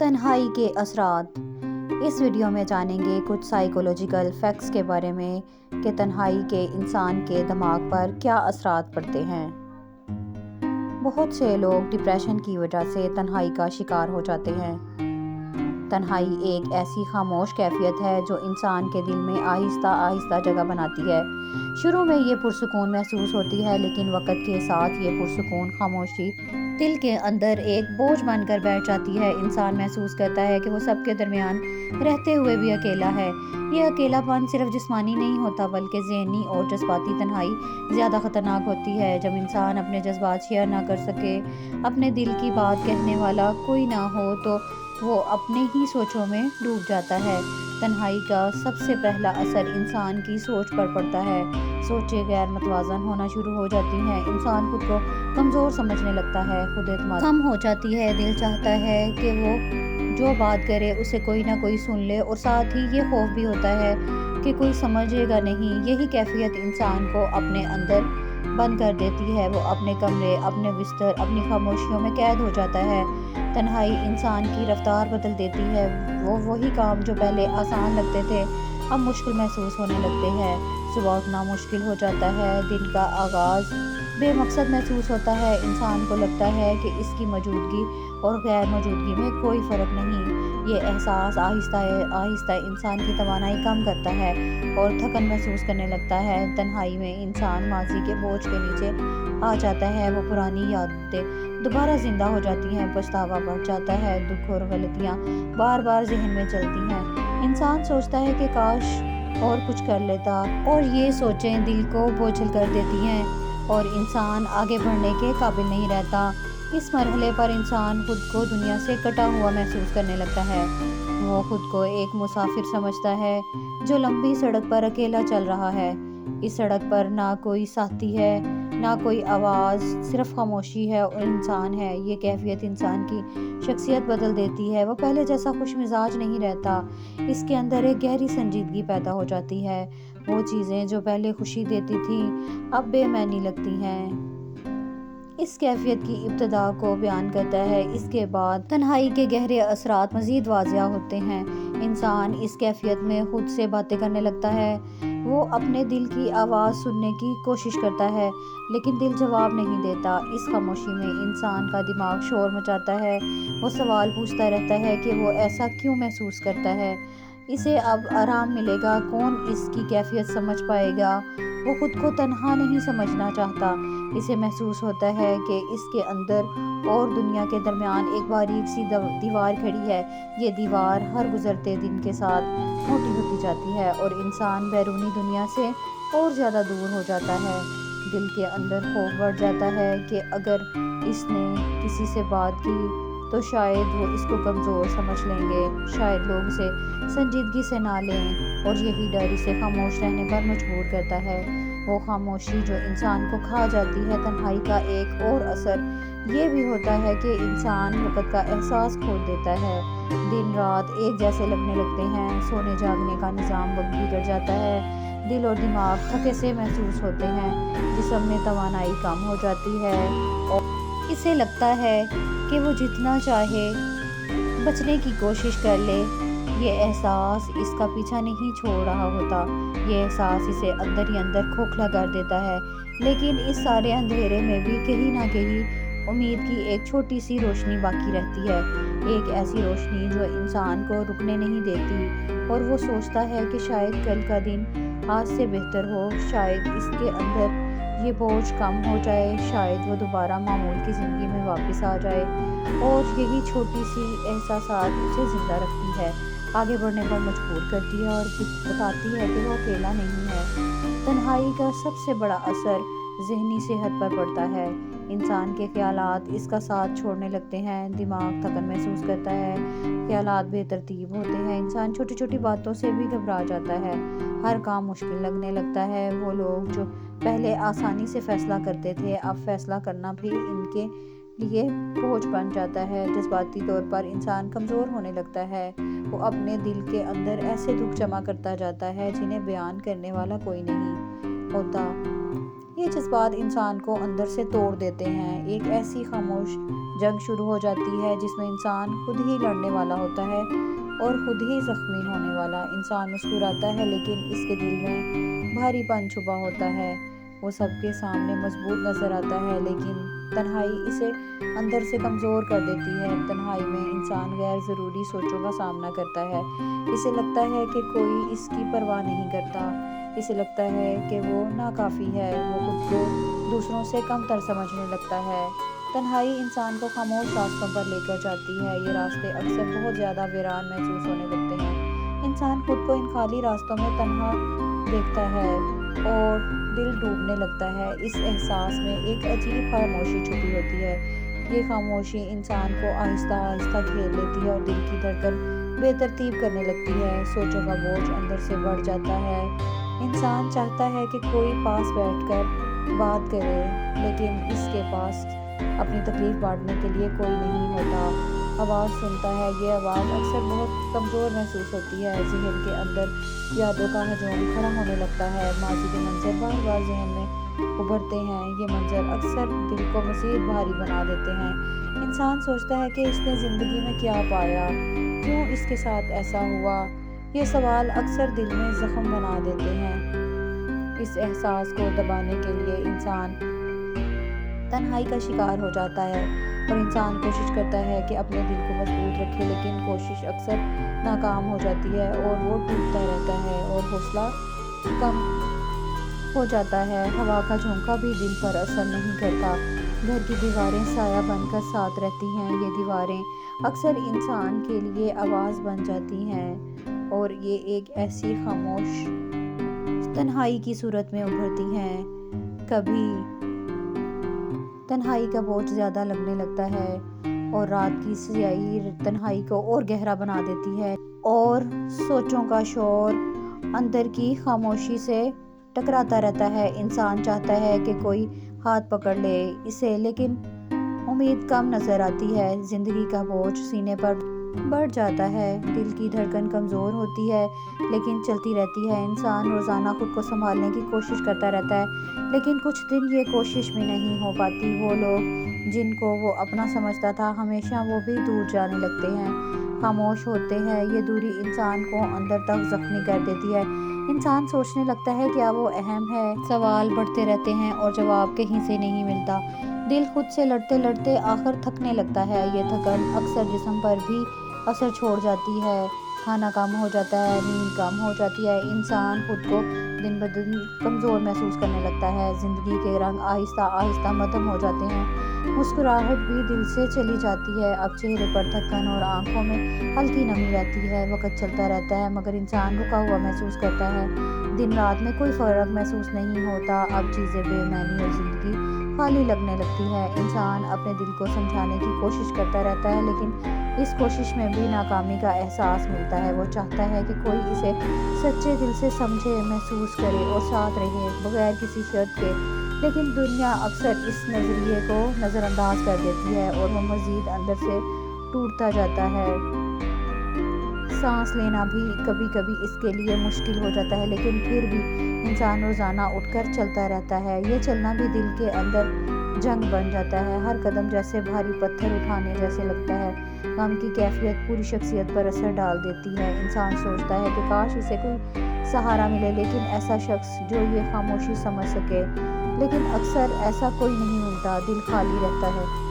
تنہائی کے اثرات۔ اس ویڈیو میں جانیں گے کچھ سائیکولوجیکل فیکٹس کے بارے میں کہ تنہائی کے انسان کے دماغ پر کیا اثرات پڑتے ہیں۔ بہت سے لوگ ڈپریشن کی وجہ سے تنہائی کا شکار ہو جاتے ہیں۔ تنہائی ایک ایسی خاموش کیفیت ہے جو انسان کے دل میں آہستہ آہستہ جگہ بناتی ہے۔ شروع میں یہ پرسکون محسوس ہوتی ہے، لیکن وقت کے ساتھ یہ پرسکون خاموشی دل کے اندر ایک بوجھ بن کر بیٹھ جاتی ہے۔ انسان محسوس کرتا ہے کہ وہ سب کے درمیان رہتے ہوئے بھی اکیلا ہے۔ یہ اکیلا پن صرف جسمانی نہیں ہوتا بلکہ ذہنی اور جذباتی تنہائی زیادہ خطرناک ہوتی ہے۔ جب انسان اپنے جذبات شیئر نہ کر سکے، اپنے دل کی بات کہنے والا کوئی نہ ہو تو وہ اپنے ہی سوچوں میں ڈوب جاتا ہے۔ تنہائی کا سب سے پہلا اثر انسان کی سوچ پر پڑتا ہے۔ سوچیں غیر متوازن ہونا شروع ہو جاتی ہیں۔ انسان خود کو کمزور سمجھنے لگتا ہے، خود اعتماد کم ہو جاتی ہے۔ دل چاہتا ہے کہ وہ جو بات کرے اسے کوئی نہ کوئی سن لے، اور ساتھ ہی یہ خوف بھی ہوتا ہے کہ کوئی سمجھے گا نہیں۔ یہی کیفیت انسان کو اپنے اندر بند کر دیتی ہے۔ وہ اپنے کمرے، اپنے بستر، اپنی خاموشیوں میں قید ہو جاتا ہے۔ تنہائی انسان کی رفتار بدل دیتی ہے۔ وہی کام جو پہلے آسان لگتے تھے اب مشکل محسوس ہونے لگتے ہیں۔ صبح اٹھنا مشکل ہو جاتا ہے، دن کا آغاز بے مقصد محسوس ہوتا ہے۔ انسان کو لگتا ہے کہ اس کی موجودگی اور غیر موجودگی میں کوئی فرق نہیں۔ یہ احساس آہستہ آہستہ انسان کی توانائی کم کرتا ہے اور تھکن محسوس کرنے لگتا ہے۔ تنہائی میں انسان ماضی کے بوجھ کے نیچے آ جاتا ہے۔ وہ پرانی یادیں دوبارہ زندہ ہو جاتی ہیں، پچھتاوا بڑھ جاتا ہے، دکھ اور غلطیاں بار بار ذہن میں چلتی ہیں۔ انسان سوچتا ہے کہ کاش اور کچھ کر لیتا، اور یہ سوچیں دل کو بوجھل کر دیتی ہیں اور انسان آگے بڑھنے کے قابل نہیں رہتا۔ اس مرحلے پر انسان خود کو دنیا سے کٹا ہوا محسوس کرنے لگتا ہے۔ وہ خود کو ایک مسافر سمجھتا ہے جو لمبی سڑک پر اکیلا چل رہا ہے۔ اس سڑک پر نہ کوئی ساتھی ہے، نہ کوئی آواز، صرف خاموشی ہے اور انسان ہے۔ یہ کیفیت انسان کی شخصیت بدل دیتی ہے۔ وہ پہلے جیسا خوش مزاج نہیں رہتا۔ اس کے اندر ایک گہری سنجیدگی پیدا ہو جاتی ہے۔ وہ چیزیں جو پہلے خوشی دیتی تھیں اب بے معنی لگتی ہیں۔ اس کیفیت کی ابتدا کو بیان کرتا ہے۔ اس کے بعد تنہائی کے گہرے اثرات مزید واضح ہوتے ہیں۔ انسان اس کیفیت میں خود سے باتیں کرنے لگتا ہے۔ وہ اپنے دل کی آواز سننے کی کوشش کرتا ہے، لیکن دل جواب نہیں دیتا۔ اس خاموشی میں انسان کا دماغ شور مچاتا ہے۔ وہ سوال پوچھتا رہتا ہے کہ وہ ایسا کیوں محسوس کرتا ہے، اسے اب آرام ملے گا، کون اس کی کیفیت سمجھ پائے گا۔ وہ خود کو تنہا نہیں سمجھنا چاہتا۔ اسے محسوس ہوتا ہے کہ اس کے اندر اور دنیا کے درمیان ایک باریک سی دیوار کھڑی ہے۔ یہ دیوار ہر گزرتے دن کے ساتھ موٹی ہوتی جاتی ہے اور انسان بیرونی دنیا سے اور زیادہ دور ہو جاتا ہے۔ دل کے اندر خوف بڑھ جاتا ہے کہ اگر اس نے کسی سے بات کی تو شاید وہ اس کو کمزور سمجھ لیں گے، شاید لوگ اسے سنجیدگی سے نہ لیں، اور یہی ڈر اسے خاموش رہنے پر مجبور کرتا ہے۔ وہ خاموشی جو انسان کو کھا جاتی ہے۔ تنہائی کا ایک اور اثر یہ بھی ہوتا ہے کہ انسان وقت کا احساس کھو دیتا ہے۔ دن رات ایک جیسے لگنے لگتے ہیں۔ سونے جاگنے کا نظام بگڑ جاتا ہے۔ دل اور دماغ تھکے سے محسوس ہوتے ہیں۔ جسم میں توانائی کم ہو جاتی ہے اور اسے لگتا ہے کہ وہ جتنا چاہے بچنے کی کوشش کر لے، یہ احساس اس کا پیچھا نہیں چھوڑ رہا ہوتا۔ یہ احساس اسے اندر ہی اندر کھوکھلا کر دیتا ہے، لیکن اس سارے اندھیرے میں بھی کہیں نہ کہیں امید کی ایک چھوٹی سی روشنی باقی رہتی ہے۔ ایک ایسی روشنی جو انسان کو رکنے نہیں دیتی، اور وہ سوچتا ہے کہ شاید کل کا دن آج سے بہتر ہو، شاید اس کے اندر یہ بوجھ کم ہو جائے، شاید وہ دوبارہ معمول کی زندگی میں واپس آ جائے۔ اور یہی چھوٹی سی احساسات اسے زندہ رکھتی ہے، آگے بڑھنے پر مجبور کرتی ہے اور بتاتی ہے کہ وہ اکیلا نہیں ہے۔ تنہائی کا سب سے بڑا اثر ذہنی صحت پر پڑتا ہے۔ انسان کے خیالات اس کا ساتھ چھوڑنے لگتے ہیں۔ دماغ تھکن محسوس کرتا ہے، خیالات بے ترتیب ہوتے ہیں۔ انسان چھوٹی چھوٹی باتوں سے بھی گھبرا جاتا ہے، ہر کام مشکل لگنے لگتا ہے۔ وہ لوگ جو پہلے آسانی سے فیصلہ کرتے تھے اب فیصلہ کرنا بھی ان کے لیے بوجھ بن جاتا ہے۔ جذباتی طور پر انسان کمزور ہونے لگتا ہے۔ وہ اپنے دل کے اندر ایسے دکھ جمع کرتا جاتا ہے جنہیں بیان کرنے والا کوئی نہیں ہوتا۔ یہ جذبات انسان کو اندر سے توڑ دیتے ہیں۔ ایک ایسی خاموش جنگ شروع ہو جاتی ہے جس میں انسان خود ہی لڑنے والا ہوتا ہے اور خود ہی زخمی ہونے والا۔ انسان مسکراتا ہے لیکن اس کے دل میں بھاری پن چھپا ہوتا ہے۔ وہ سب کے سامنے مضبوط نظر آتا ہے لیکن تنہائی اسے اندر سے کمزور کر دیتی ہے۔ تنہائی میں انسان غیر ضروری سوچوں کا سامنا کرتا ہے۔ اسے لگتا ہے کہ کوئی اس کی پرواہ نہیں کرتا۔ اسے لگتا ہے کہ وہ ناکافی ہے۔ وہ خود کو دوسروں سے کم تر سمجھنے لگتا ہے۔ تنہائی انسان کو خاموش راستوں پر لے کر جاتی ہے۔ یہ راستے اکثر بہت زیادہ ویران محسوس ہونے لگتے ہیں۔ انسان خود کو ان خالی راستوں میں تنہا دیکھتا ہے اور دل ڈوبنے لگتا ہے۔ اس احساس میں ایک عجیب خاموشی چھپی ہوتی ہے۔ یہ خاموشی انسان کو آہستہ آہستہ گھیر لیتی ہے اور دل کی دھڑکن بے ترتیب کرنے لگتی ہے۔ سوچوں کا بوجھ اندر سے بڑھ جاتا ہے۔ انسان چاہتا ہے کہ کوئی پاس بیٹھ کر بات کرے لیکن اس کے پاس اپنی تکلیف بانٹنے کے لیے کوئی نہیں ہوتا۔ آواز سنتا ہے، یہ آواز اکثر بہت کمزور محسوس ہوتی ہے۔ ذہن کے اندر یادوں کا ہجوم کھڑا ہونے لگتا ہے۔ ماضی کے منظر بار بار ذہن میں ابھرتے ہیں۔ یہ منظر اکثر دل کو مزید بھاری بنا دیتے ہیں۔ انسان سوچتا ہے کہ اس نے زندگی میں کیا پایا، کیوں اس کے ساتھ ایسا ہوا۔ یہ سوال اکثر دل میں زخم بنا دیتے ہیں۔ اس احساس کو دبانے کے لیے انسان تنہائی کا شکار ہو جاتا ہے اور انسان کوشش کرتا ہے کہ اپنے دل کو مضبوط رکھے لیکن کوشش اکثر ناکام ہو جاتی ہے اور وہ ٹوٹتا رہتا ہے اور حوصلہ کم ہو جاتا ہے۔ ہوا کا جھونکا بھی دل پر اثر نہیں کرتا۔ گھر کی دیواریں سایہ بن کر ساتھ رہتی ہیں۔ یہ دیواریں اکثر انسان کے لیے آواز بن جاتی ہیں اور یہ ایک ایسی خاموش تنہائی کی صورت میں ابھرتی ہیں۔ کبھی تنہائی کا بوجھ زیادہ لگنے لگتا ہے اور رات کی سیاہی تنہائی کو اور گہرا بنا دیتی ہے اور سوچوں کا شور اندر کی خاموشی سے ٹکراتا رہتا ہے۔ انسان چاہتا ہے کہ کوئی ہاتھ پکڑ لے اسے لیکن امید کم نظر آتی ہے۔ زندگی کا بوجھ سینے پر بڑھ جاتا ہے۔ دل کی دھڑکن کمزور ہوتی ہے لیکن چلتی رہتی ہے۔ انسان روزانہ خود کو سنبھالنے کی کوشش کرتا رہتا ہے لیکن کچھ دن یہ کوشش بھی نہیں ہو پاتی۔ وہ لوگ جن کو وہ اپنا سمجھتا تھا ہمیشہ وہ بھی دور جانے لگتے ہیں، خاموش ہوتے ہیں۔ یہ دوری انسان کو اندر تک زخمی کر دیتی ہے۔ انسان سوچنے لگتا ہے کیا وہ اہم ہے؟ سوال بڑھتے رہتے ہیں اور جواب کہیں سے نہیں ملتا۔ دل خود سے لڑتے لڑتے آخر تھکنے لگتا ہے۔ یہ تھکن اکثر جسم پر بھی اثر چھوڑ جاتی ہے۔ کھانا کم ہو جاتا ہے، نیند کم ہو جاتی ہے۔ انسان خود کو دن بدن کمزور محسوس کرنے لگتا ہے۔ زندگی کے رنگ آہستہ آہستہ مدھم ہو جاتے ہیں۔ مسکراہٹ بھی دل سے چلی جاتی ہے۔ اب چہرے پر تھکن اور آنکھوں میں ہلکی نمی رہتی ہے۔ وقت چلتا رہتا ہے مگر انسان رکا ہوا محسوس کرتا ہے۔ دن رات میں کوئی فرق محسوس نہیں ہوتا۔ اب چیزیں بے معنی اور زندگی خالی لگنے لگتی ہے۔ انسان اپنے دل کو سمجھانے کی کوشش کرتا رہتا ہے لیکن اس کوشش میں بھی ناکامی کا احساس ملتا ہے۔ وہ چاہتا ہے کہ کوئی اسے سچے دل سے سمجھے، محسوس کرے اور ساتھ رہے بغیر کسی شرط کے، لیکن دنیا اکثر اس نظریے کو نظر انداز کر دیتی ہے اور وہ مزید اندر سے ٹوٹتا جاتا ہے۔ سانس لینا بھی کبھی کبھی اس کے لیے مشکل ہو جاتا ہے لیکن پھر بھی انسان روزانہ اٹھ کر چلتا رہتا ہے۔ یہ چلنا بھی دل کے اندر جنگ بن جاتا ہے۔ ہر قدم جیسے بھاری پتھر اٹھانے جیسے لگتا ہے۔ غم کی کیفیت پوری شخصیت پر اثر ڈال دیتی ہے۔ انسان سوچتا ہے کہ کاش اسے کوئی سہارا ملے لیکن ایسا شخص جو یہ خاموشی سمجھ سکے، لیکن اکثر ایسا کوئی نہیں ملتا۔ دل خالی رہتا ہے۔